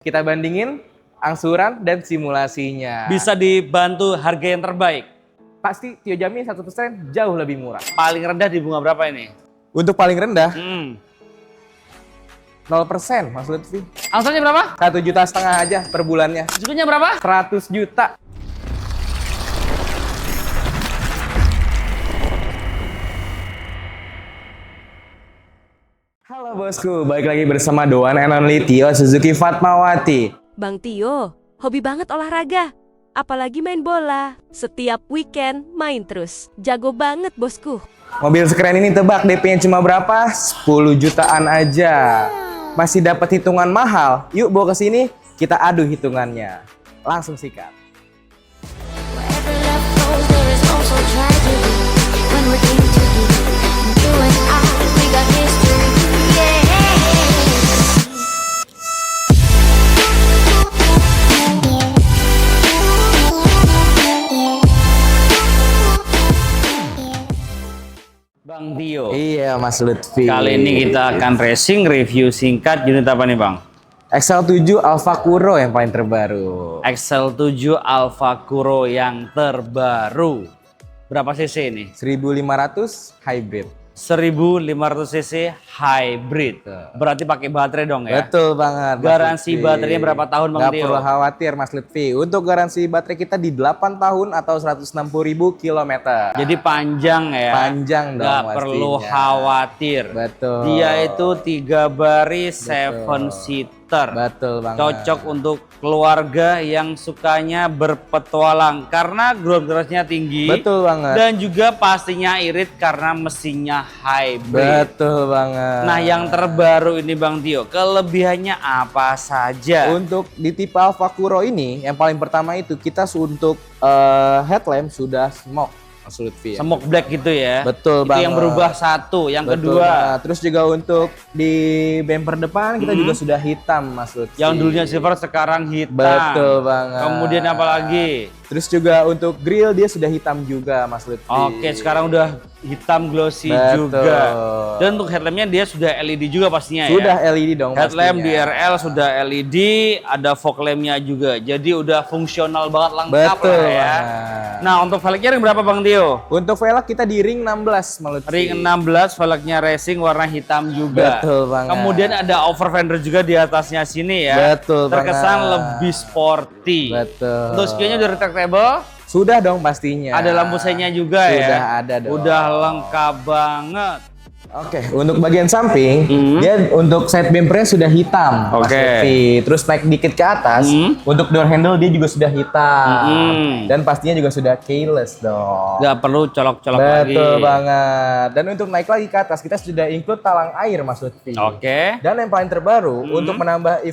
Kita bandingin angsuran dan simulasinya. Bisa dibantu harga yang terbaik. Pasti Tio jamin 100% jauh lebih murah. Paling rendah di bunga berapa ini? Untuk paling rendah 0% 0%. Mas Lutfi. Angsurannya berapa? 1,5 juta aja per bulannya. Cukupnya berapa? 100 juta. Halo bosku, balik lagi bersama the one and only Tio Suzuki Fatmawati. Bang Tio, hobi banget olahraga. Apalagi main bola. Setiap weekend main terus. Jago banget bosku. Mobil sekeren ini tebak DP-nya cuma berapa? 10 jutaan aja. Masih dapat hitungan mahal. Yuk bawa ke sini, kita adu hitungannya. Langsung sikat. Wherever love goes, there is also tragedy. When we're in too deep, and you and I, we got history. Yeah. Bang Tio. Iya Mas Lutfi. Kali ini kita akan racing review singkat unit apa nih Bang? XL7 Alfa Kuro yang paling terbaru. XL7 Alfa Kuro yang terbaru. Berapa cc ini? 1500 hybrid. 1500 cc hybrid. Berarti pakai baterai dong ya? Betul banget. Mas Garansi Lutfi. baterainya berapa tahun Bang Nggak Tio? perlu khawatir Mas Lutfi. Untuk garansi baterai kita di 8 tahun atau 160.000 km. Jadi panjang ya? Panjang dong Nggak pastinya. perlu khawatir. Betul. Dia itu 3 baris 7 seater. Betul banget. Cocok untuk keluarga yang sukanya berpetualang karena ground clearance-nya tinggi. Betul banget. Dan juga pastinya irit karena mesinnya hybrid. Betul banget. Nah, yang terbaru ini Bang Tio, kelebihannya apa saja? Untuk di tipe Alfa Kuro ini, yang paling pertama itu kita untuk headlamp sudah smoke. Mas Lutfi. Ya. Smoke black gitu ya. Betul itu banget. yang berubah satu. Yang Betul kedua, banget. Terus juga untuk di bumper depan kita juga sudah hitam Mas Lutfi. yang dulunya silver sekarang hitam. Betul banget. Kemudian apa lagi? Terus juga untuk grill dia sudah hitam juga Mas Lutfi. Oke, sekarang udah hitam glossy Betul. juga. Dan untuk headlampnya dia sudah LED juga pastinya Sudah ya. LED dong Headlamp pastinya. DRL sudah LED, ada fog lampnya juga. Jadi udah fungsional banget, lengkap Betul lah ya. banget. Nah, untuk velgnya ring berapa Bang Tio? Untuk velg kita di ring 16 Mas Lutfi. Ring 16, velgnya racing warna hitam juga. Betul banget. Kemudian ada over fender juga di atasnya sini ya. Betul Terkesan banget. lebih sporty. Betul. Untuk spionnya udah retractable. Sudah dong pastinya. Ada lampu seinnya juga ya. Sudah ada dong. Udah lengkap banget. Oke, untuk bagian samping, dia untuk side bumpernya sudah hitam. Mas Oke. Lutfi. Terus naik dikit ke atas, untuk door handle dia juga sudah hitam. Dan pastinya juga sudah keyless dong. Nggak perlu colok-colok lagi. Betul banget. Dan untuk naik lagi ke atas, kita sudah include talang air Mas Lutfi. Oke. Dan yang paling terbaru, untuk menambah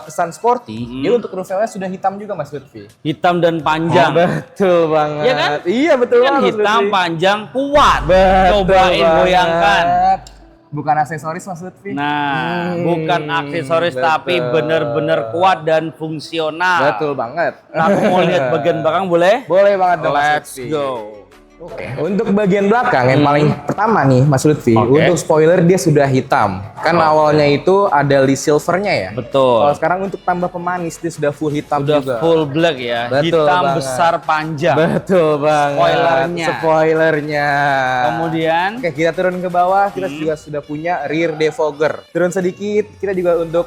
kesan sporty, dia untuk roof railnya sudah hitam juga Mas Lutfi. Hitam dan panjang. Betul banget. Iya kan? Iya betul Kan banget. Mas hitam, Lutfi. panjang, kuat. Betul Cobain, banget. goyangkan. Bukan aksesoris Mas Lutfi. Nah, bukan aksesoris tapi betul. bener-bener kuat dan fungsional. Betul banget. Nah, aku mau lihat bagian belakang boleh? Boleh banget dong Mas Let's Lutfi. go. Oke, untuk bagian belakang yang paling pertama nih Mas Lutfi, Oke. untuk spoiler dia sudah hitam. Kan awalnya itu ada list silvernya ya. Betul. Kalau sekarang untuk tambah pemanis dia sudah full hitam Udah juga. full black ya. Betul Hitam banget. besar panjang. Betul banget. Spoilernya. Spoilernya. Kemudian Oke, kita turun ke bawah, kita juga sudah punya rear defogger. Turun sedikit, kita juga untuk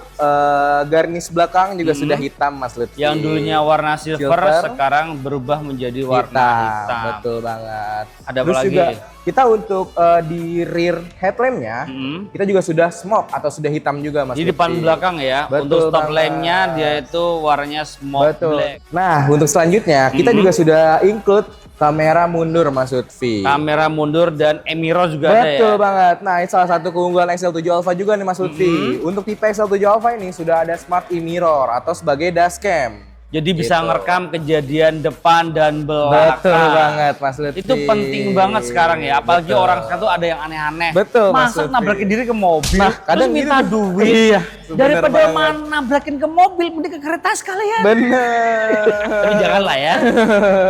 garnish belakang juga sudah hitam Mas Lutfi. yang dulunya warna silver, Silver. sekarang berubah menjadi warna hitam. Betul banget. Ada apa Terus lagi? juga kita untuk di rear headlampnya, kita juga sudah smoke atau sudah hitam juga Mas Di Lutfi. depan belakang ya. Betul Untuk stop banget. lampnya dia itu warnanya smoke Betul. black. Nah, untuk selanjutnya kita juga sudah include kamera mundur Mas Lutfi. Kamera mundur dan e-mirror juga ada ya. Betul banget. Nah, ini salah satu keunggulan XL7 Alpha juga nih Mas Lutfi. Untuk tipe XL7 Alpha ini sudah ada smart e-mirror atau sebagai dashcam. Jadi bisa Gitu. ngerekam kejadian depan dan belakang. Betul banget Mas Lutfi. Itu penting banget sekarang ya. Apalagi Betul. orang sekarang tuh ada yang aneh-aneh. Betul, Mas Masa Lutfi. nabrakin diri ke mobil, Nah, kadang terus minta gitu. duit. Iya, Daripada bener banget. nabrakin ke mobil, mending ke kereta sekalian. Bener. Tapi jangan lah ya.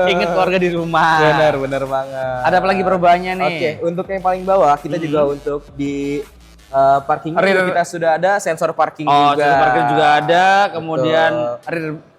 Ingat keluarga di rumah. Bener banget. Ada apa lagi perubahannya nih? Oke, untuk yang paling bawah kita juga untuk di Parking Rear- kita sudah ada, sensor parking Oh, juga. sensor parkir juga ada, kemudian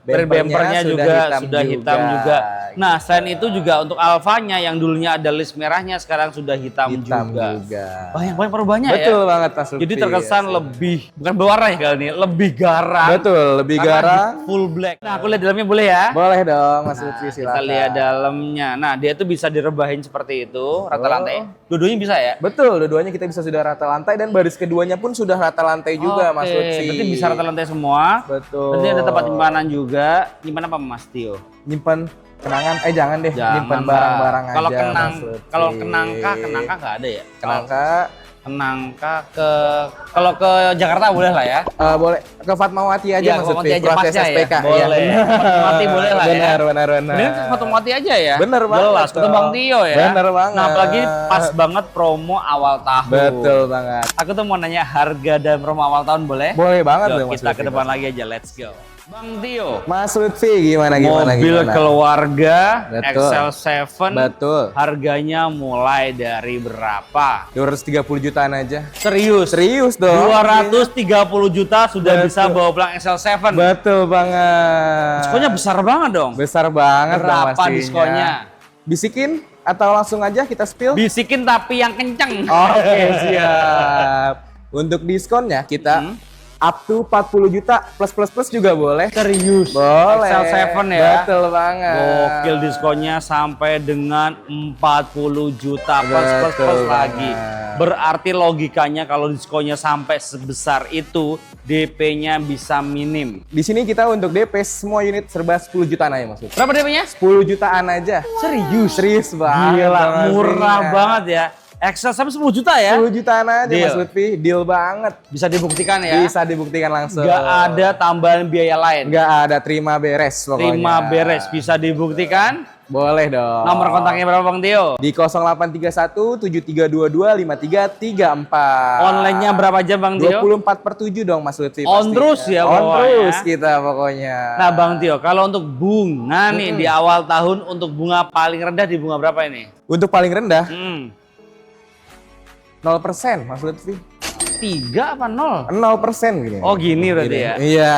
rear bumpernya juga sudah hitam juga. Nah, selain itu juga untuk Alfanya yang dulunya ada list merahnya sekarang sudah hitam juga. Banyak perubahannya ya. Betul banget Mas Lutfi. Jadi terkesan lebih bukan berwarna ya kali ini, lebih garang. Betul, lebih Karena garang. full black. Nah, aku lihat dalamnya boleh ya? Boleh dong Mas Lutfi, Kita silakan. lihat dalamnya. Nah, dia tuh bisa direbahin seperti itu, rata lantai. Dua-duanya bisa ya? Betul, dua-duanya kita bisa sudah rata lantai dan baris keduanya pun sudah rata lantai juga Mas Oke, Lutfi. berarti bisa rata lantai semua. Betul. Berarti ada tempat penyimpanan juga. Nyimpan apa Mas Tio? Nyimpan kenangan, jangan deh, Jangan nyimpan lah. barang-barang aja. Kalau Mas Lutfi. kalau kenangka nggak ada ya? Kenangka, Kenangka kalau ke Jakarta boleh lah ya. boleh ke Fatmawati aja Iya, Mas Fatmawati Lutfi, aja proses pasnya ya? SPK. Boleh. Fatmawati boleh lah ya. Benar. Ini Fatmawati aja ya. Bener banget. Jelas, ketemu Bang Tio ya. Bener banget. Nah, apalagi pas banget promo awal tahun. Betul banget. Aku tuh mau nanya harga dan promo awal tahun boleh? Boleh banget Yuk, dong Mas kita Lutfi. ke depan lagi aja, let's go. Bang Tio, Mas Lutfi gimana? mobil keluarga Betul. XL7, Betul. harganya mulai dari berapa? 230 jutaan aja. Serius? Serius dong. 230 juta sudah Betul. bisa bawa pulang XL7. Betul banget. Diskonnya besar banget dong. Besar banget dong Berapa pastinya. diskonnya? Bisikin atau langsung aja kita spill? Bisikin tapi yang kenceng. Oke, siap. Untuk diskonnya kita up to 40 juta plus juga boleh. Serius? Boleh. XL7 ya? Betul banget. Gokil diskonnya sampai dengan 40 juta plus Betul lagi. banget. Berarti logikanya kalau diskonnya sampai sebesar itu, DP-nya bisa minim. Di sini kita untuk DP semua unit serba 10 jutaan aja maksudnya. Berapa DP-nya? 10 jutaan aja. Serius? Serius banget. Gila, dong murah pastinya. banget ya. XL sampai 10 juta ya? 10 jutaan aja Deal. Mas Lutfi, deal banget. Bisa dibuktikan ya? Bisa dibuktikan langsung. Nggak ada tambahan biaya lain. Nggak ada, terima beres pokoknya. Terima beres, bisa dibuktikan. Boleh dong. Nomor kontaknya berapa Bang Tio? Di 0831 7322 5334. Online-nya berapa jam Bang Tio? 24/7 dong Mas Lutfi. On pastinya. terus ya On pokoknya. terus kita pokoknya. Nah Bang Tio, kalau untuk bunga nih di awal tahun, untuk bunga paling rendah di bunga berapa ini? Untuk paling rendah 0% 0% Mas Lutfi. 3 apa 0? 0% gini. Oh gini berarti ya? Iya.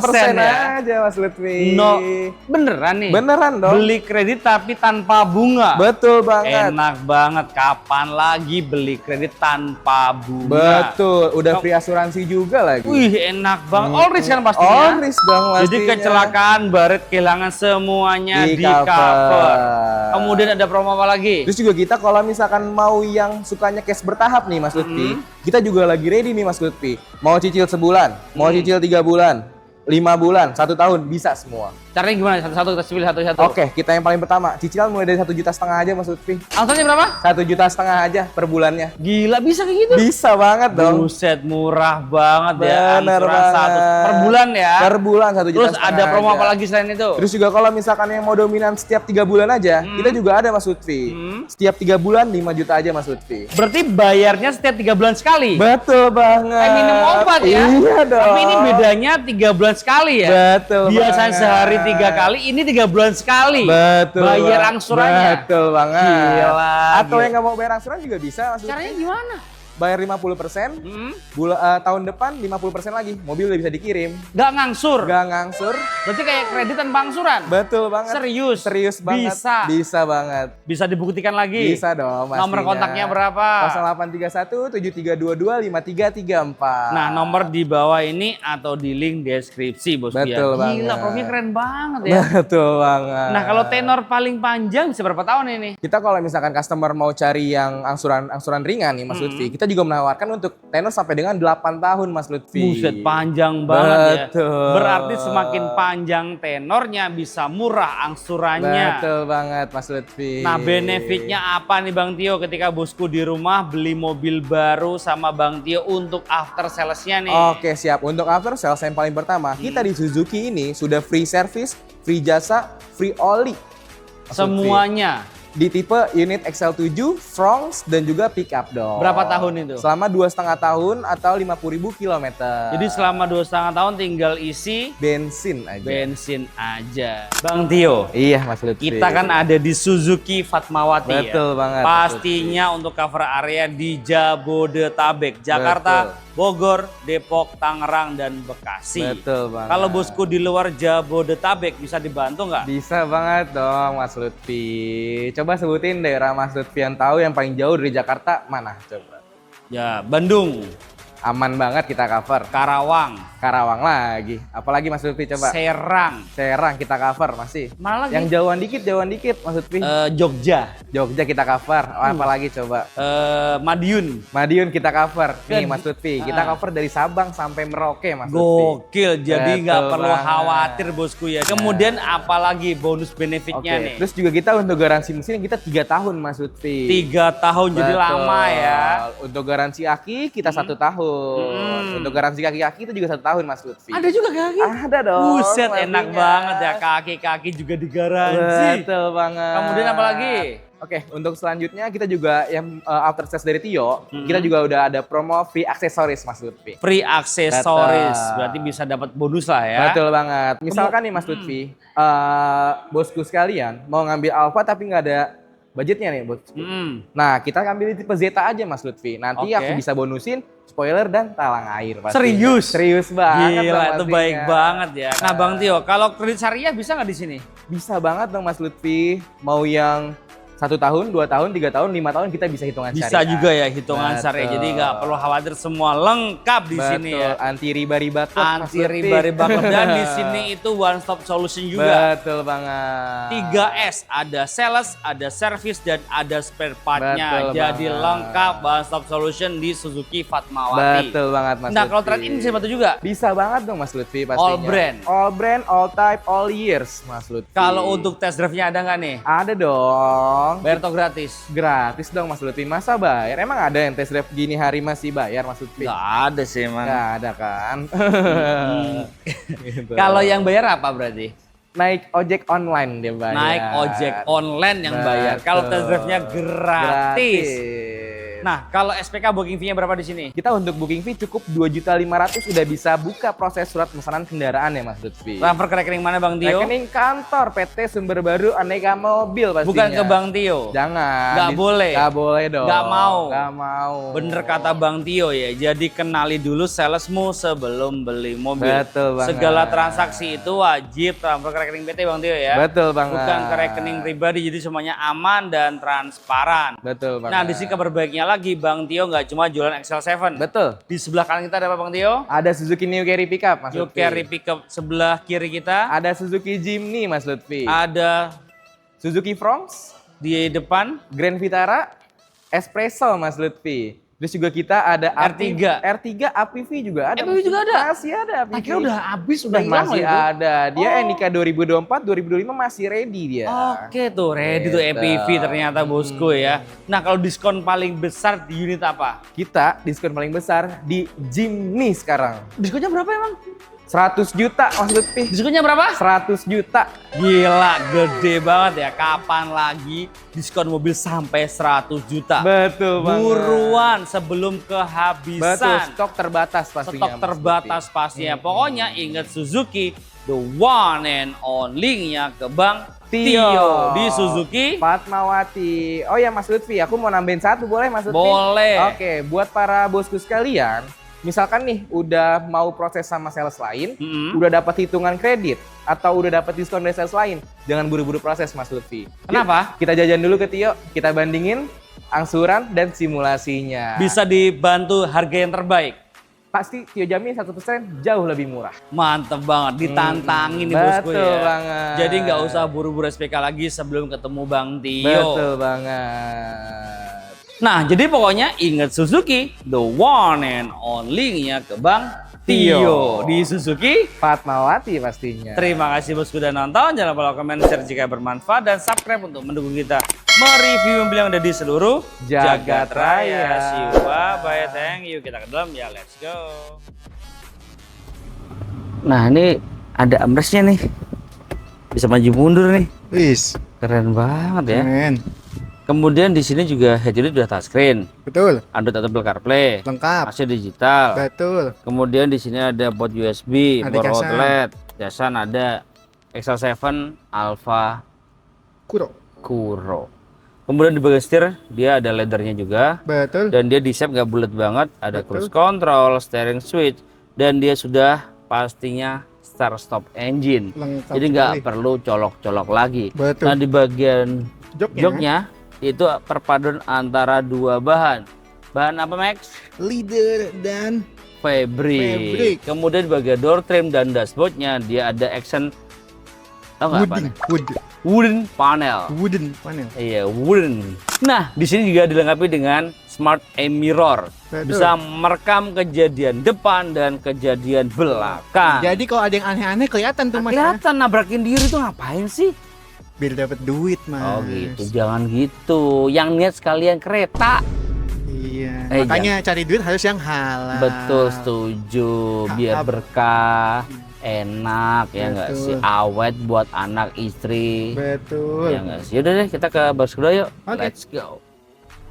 0% 0% ya? aja Mas Lutfi. No, beneran nih? Beneran dong. Beli kredit tapi tanpa bunga? Betul banget. Enak banget, kapan lagi beli kredit tanpa bunga? Betul, udah free asuransi juga lagi. Wih enak banget, all risk kan pastinya? All risk dong pastinya. Jadi kecelakaan, baret, kehilangan semuanya Di di cover. cover. Kemudian ada promo apa lagi? Terus juga kita kalau misalkan mau yang sukanya cash bertahap nih Mas Lutfi, kita juga lagi ready nih Mas Lutfi. Mau cicil sebulan, mau cicil 3 bulan, 5 bulan, 1 tahun, bisa semua. Caranya gimana? Satu-satu kita pilih satu-satu. Oke, kita yang paling pertama, cicilan mulai dari 1,5 juta aja Mas Lutfi. Angsurannya berapa? 1,5 juta aja per bulannya. Gila bisa kayak gitu? Bisa banget dong. Buset, murah banget ya. Bener Angsuran banget. satu per bulan ya. Per bulan 1,5 juta. Terus ada promo aja. apa lagi selain itu? Terus juga kalau misalkan yang mau dominan setiap 3 bulan aja, kita juga ada Mas Lutfi. Setiap 3 bulan 5 juta aja Mas Lutfi. Berarti bayarnya setiap 3 bulan sekali? Betul banget. Kayak minum obat ya? Iya dong. Tapi ini bedanya 3 bulan sekali ya? Betul Biasanya banget. sehari 3 kali, ini 3 bulan sekali. Betul. Bayar banget. angsurannya. Betul banget. Gila, Atau gila. yang nggak mau bayar angsuran juga bisa Mas Lutfi. Caranya gimana? Bayar 50%, tahun depan 50% lagi. Mobil udah bisa dikirim. Gak ngangsur? Gak ngangsur. Berarti kayak kredit tanpa angsuran? Betul banget. Serius? Serius banget. Bisa? Bisa banget. Bisa dibuktikan lagi? Bisa dong pastinya. Nomor kontaknya berapa? 0831 7322 5334. Nah, nomor di bawah ini atau di link deskripsi, Bos Bian. Betul banget. Gila, profilnya keren banget ya. Betul banget. Nah, kalau tenor paling panjang bisa berapa tahun ini? Kita kalau misalkan customer mau cari yang angsuran ringan nih Mas Lutfi, kita juga menawarkan untuk tenor sampai dengan 8 tahun Mas Lutfi. Buset, panjang banget Betul. ya. Berarti semakin panjang tenornya bisa murah angsurannya. Betul banget Mas Lutfi. Nah, benefitnya apa nih Bang Tio ketika bosku di rumah beli mobil baru sama Bang Tio untuk after sales-nya nih? Oke siap, untuk after sales yang paling pertama, kita di Suzuki ini sudah free service, free jasa, free oli. Mas Lutfi. Semuanya. di tipe unit XL7, Fronx, dan juga pickup dong. Berapa tahun itu? Selama 2,5 tahun atau 50.000 kilometer. Jadi selama 2,5 tahun tinggal isi bensin aja. Bang Tio, Iya Mas Lutfi. kita kan ada di Suzuki Fatmawati ya. Betul banget. Pastinya untuk cover area di Jabodetabek, Jakarta, Betul. Bogor, Depok, Tangerang, dan Bekasi. Betul banget. Kalau bosku di luar Jabodetabek bisa dibantu nggak? Bisa banget dong Mas Lutfi. Coba sebutin daerah Mas Lutfi yang tahu yang paling jauh dari Jakarta mana coba. Ya, Bandung, Aman banget kita cover. Karawang, Karawang lagi. Apalagi Mas Lutfi coba. Serang, Serang kita cover masih. mana lagi? Yang jauhan dikit Mas Lutfi. Jogja, Jogja kita cover. Oh, apalagi coba. Madiun. Madiun kita cover. Nih Dan- Mas Lutfi, kita cover dari Sabang sampai Merauke Mas Lutfi. Gokil, jadi nggak Betul perlu banget. khawatir bosku ya. Kemudian apalagi bonus benefitnya Oke, nih? terus juga kita untuk garansi mesin kita 3 tahun Mas Lutfi. 3 tahun, jadi Betul. lama ya. Untuk garansi aki kita 1 tahun. Untuk garansi kaki-kaki itu juga 1 tahun Mas Lutfi. Ada juga kaki? Ada dong. Buset, enak pastinya. banget ya, kaki-kaki juga digaransi. Betul banget. Kemudian apa lagi? Oke, untuk selanjutnya kita juga yang after sales dari Tio, kita juga udah ada promo free aksesoris Mas Lutfi. Free aksesoris, Betul. berarti bisa dapat bonus lah ya. Betul banget. Misalkan nih Mas Lutfi, bosku sekalian mau ngambil Alfa tapi nggak ada budgetnya nih bosku. Nah, kita ambil di tipe Zeta aja Mas Lutfi. Nanti Oke. aku bisa bonusin spoiler dan talang air pastinya. Serius? Serius banget. Gila, dong itu pastinya. baik banget ya. Nah, Bang Tio, kalau kredit syariah bisa nggak di sini? Bisa banget dong Mas Lutfi. Mau yang 1 tahun, 2 tahun, 3 tahun, 5 tahun kita bisa hitungan Bisa syariah. juga ya hitungan Betul. syariah. Jadi nggak perlu khawatir, semua lengkap di sini ya. Anti riba-riba klub, Mas Anti Lutfi. riba-riba klub. Dan di sini itu one stop solution juga. Betul banget. 3S, ada sales, ada service, dan ada spare part-nya. Betul Jadi banget. lengkap one stop solution di Suzuki Fatmawati. Betul banget Mas Nah, kalau Lutfi. trade in bisa bantu juga. Bisa banget dong Mas Lutfi pastinya. All brand. All brand, all type, all years Mas Lutfi. Kalau untuk test drive-nya ada nggak nih? Ada dong. Bayar atau gratis? Gratis dong Mas Lutfi. Masa bayar? Emang ada yang test drive gini hari masih bayar Mas Lutfi? Nggak ada sih emang. Nggak ada kan? Gitu. Kalau yang bayar apa berarti? naik ojek online dia bayar. Naik ojek online yang bayar. Kalau test drive-nya gratis. Nah, kalau SPK booking fee-nya berapa di sini? Kita untuk booking fee cukup 2.500.000 udah bisa buka proses surat pemesanan kendaraan ya Mas Lutfi. Transfer ke rekening mana Bang Tio? Rekening kantor PT Sumber Baru Aneka Mobil pastinya. Bukan ke Bang Tio. Jangan. Nggak boleh. Nggak boleh dong. Nggak mau. Nggak mau. Bener kata Bang Tio ya. Jadi kenali dulu salesmu sebelum beli mobil. Betul banget. Segala transaksi itu wajib transfer ke rekening PT Bang Tio ya. Betul banget. Bukan ke rekening pribadi. Jadi semuanya aman dan transparan. Betul banget. Nah, di sini kabar baiknya lagi Bang Tio nggak cuma jualan XL7. Betul. Di sebelah kanan kita ada apa Bang Tio? Ada Suzuki New Carry Pickup Mas New Lutfi. Carry Pickup sebelah kiri kita. Ada Suzuki Jimny Mas Lutfi. Ada Suzuki Fronx, di depan Grand Vitara, Espresso Mas Lutfi. Terus juga kita ada R3. R3 APV juga ada. APV juga ada? Masih ada APV. akhirnya udah habis, udah hilang masih loh itu. ada. Dia Oh. Enika 2024, 2025 masih ready dia. Oke tuh, ready tuh Gitu. MPV ternyata bosku ya. Nah, kalau diskon paling besar di unit apa? Kita diskon paling besar di Jimny sekarang. Diskonnya berapa emang? 100 juta Mas Lutfi. Diskonnya berapa? 100 juta. Gila, gede banget ya. Kapan lagi diskon mobil sampai 100 juta? Betul banget. Buruan sebelum kehabisan. Betul, stok terbatas pastinya. Stok Mas terbatas Lutfi. pastinya. Pokoknya ingat Suzuki, the one and only-nya ke Bang Tio di Suzuki. Fatmawati. Oh ya Mas Lutfi, aku mau nambahin satu boleh Mas Lutfi? Boleh. Oke, buat para bosku sekalian, misalkan nih udah mau proses sama sales lain, udah dapat hitungan kredit atau udah dapat diskon dari sales lain, jangan buru-buru proses Mas Lutfi. Kenapa? Yuk, kita jajan dulu ke Tio, kita bandingin angsuran dan simulasinya. Bisa dibantu harga yang terbaik. Pasti Tio jamin 100% jauh lebih murah. Mantep banget, ditantangin nih bosku ya. Betul banget. Jadi nggak usah buru-buru SPK lagi sebelum ketemu Bang Tio. Betul banget. Nah, jadi pokoknya ingat Suzuki, the one and only-nya ke Bang Tio di Suzuki. Fatmawati pastinya. Terima kasih bosku udah nonton. Jangan lupa komen, share jika bermanfaat dan subscribe untuk mendukung kita mereview mobil yang ada di seluruh Jagat Raya. See you, bye, thank you. Kita ke dalam ya, let's go. Nah, ini ada amresnya nih. Bisa maju mundur nih. Wis, Keren banget ya. keren. Kemudian di sini juga head unit sudah touchscreen, Betul. Android Auto CarPlay, Lengkap. AC digital. Betul. Kemudian di sini ada port USB, Ada port casan. outlet, casan ada XL7 Alpha Kuro. Kemudian di bagian setir dia ada leathernya juga, Betul. dan dia di shape nggak bulat banget, ada Betul. cruise control, steering switch, dan dia sudah pastinya start stop engine. Lengkap Jadi nggak sekali. perlu colok-colok lagi. Betul. Nah di bagian Joknya. joknya itu perpaduan antara dua bahan. Bahan apa Max? Leader dan Fabric. Fabric. Kemudian di bagian door trim dan dashboardnya dia ada action, tau nggak apa? Wooden panel. Wooden panel. Iya, wooden. Nah, di sini juga dilengkapi dengan smart aim mirror. Betul. Bisa merekam kejadian depan dan kejadian belakang. Jadi kalau ada yang aneh-aneh kelihatan tuh Mas. Kelihatan nabrakin diri tuh ngapain sih? Biar dapat duit Mas. Oh gitu, jangan gitu. Yang niat sekalian kereta. Iya. Makanya cari duit harus yang halal. Betul, setuju. Biar berkah, enak ya nggak Betul. sih, awet buat anak istri. Betul. Ya nggak sih. Yaudah deh kita ke baris kedua yuk. Oke. Let's go.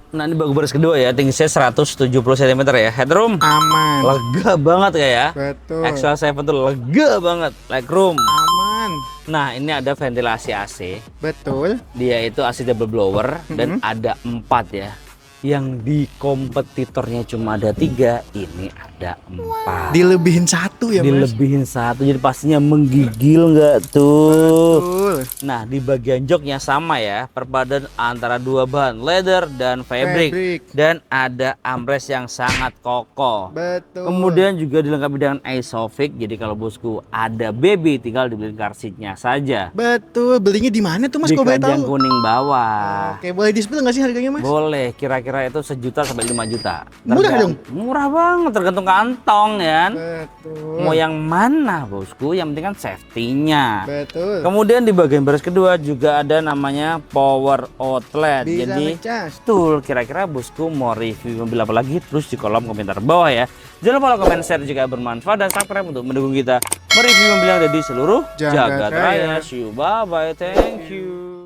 Nah ini baris kedua ya, tinggi saya 170 cm ya. Headroom Aman. lega banget ya. Betul. XL7 tuh lega banget. Legroom. Aman. Nah ini ada ventilasi AC. Betul. Dia itu AC double blower dan ada 4 ya. Yang di kompetitornya cuma ada 3, ini ada 4. Dilebihin satu ya Mas. Dilebihin 1, jadi pastinya menggigil nggak tuh. Betul. Nah di bagian joknya sama ya, perpaduan antara dua bahan leather dan fabric, Fabric. dan ada armrest yang sangat kokoh. Betul. Kemudian juga dilengkapi dengan Isofix, jadi kalau bosku ada baby tinggal dibeli car seatnya saja. Betul. Belinya di mana tuh Mas Di kalau boleh keranjang tahu? kuning bawah. Oke, boleh di-spill nggak sih harganya Mas? Boleh, kira-kira itu 1 juta sampai 5 juta. Murah dong? Murah banget, tergantung kantong ya. Betul. Mau yang mana bosku, yang penting kan safety-nya. Betul. Kemudian di bagian baris kedua juga ada namanya power outlet. Bisa Jadi ngecas. betul, kira-kira bosku mau review mobil apa lagi, terus di kolom komentar bawah ya. Jangan lupa komen, share jika bermanfaat, dan subscribe untuk mendukung kita mereview mobil yang ada di seluruh Jagat jagat Raya. raya. See you, bye bye, thank you.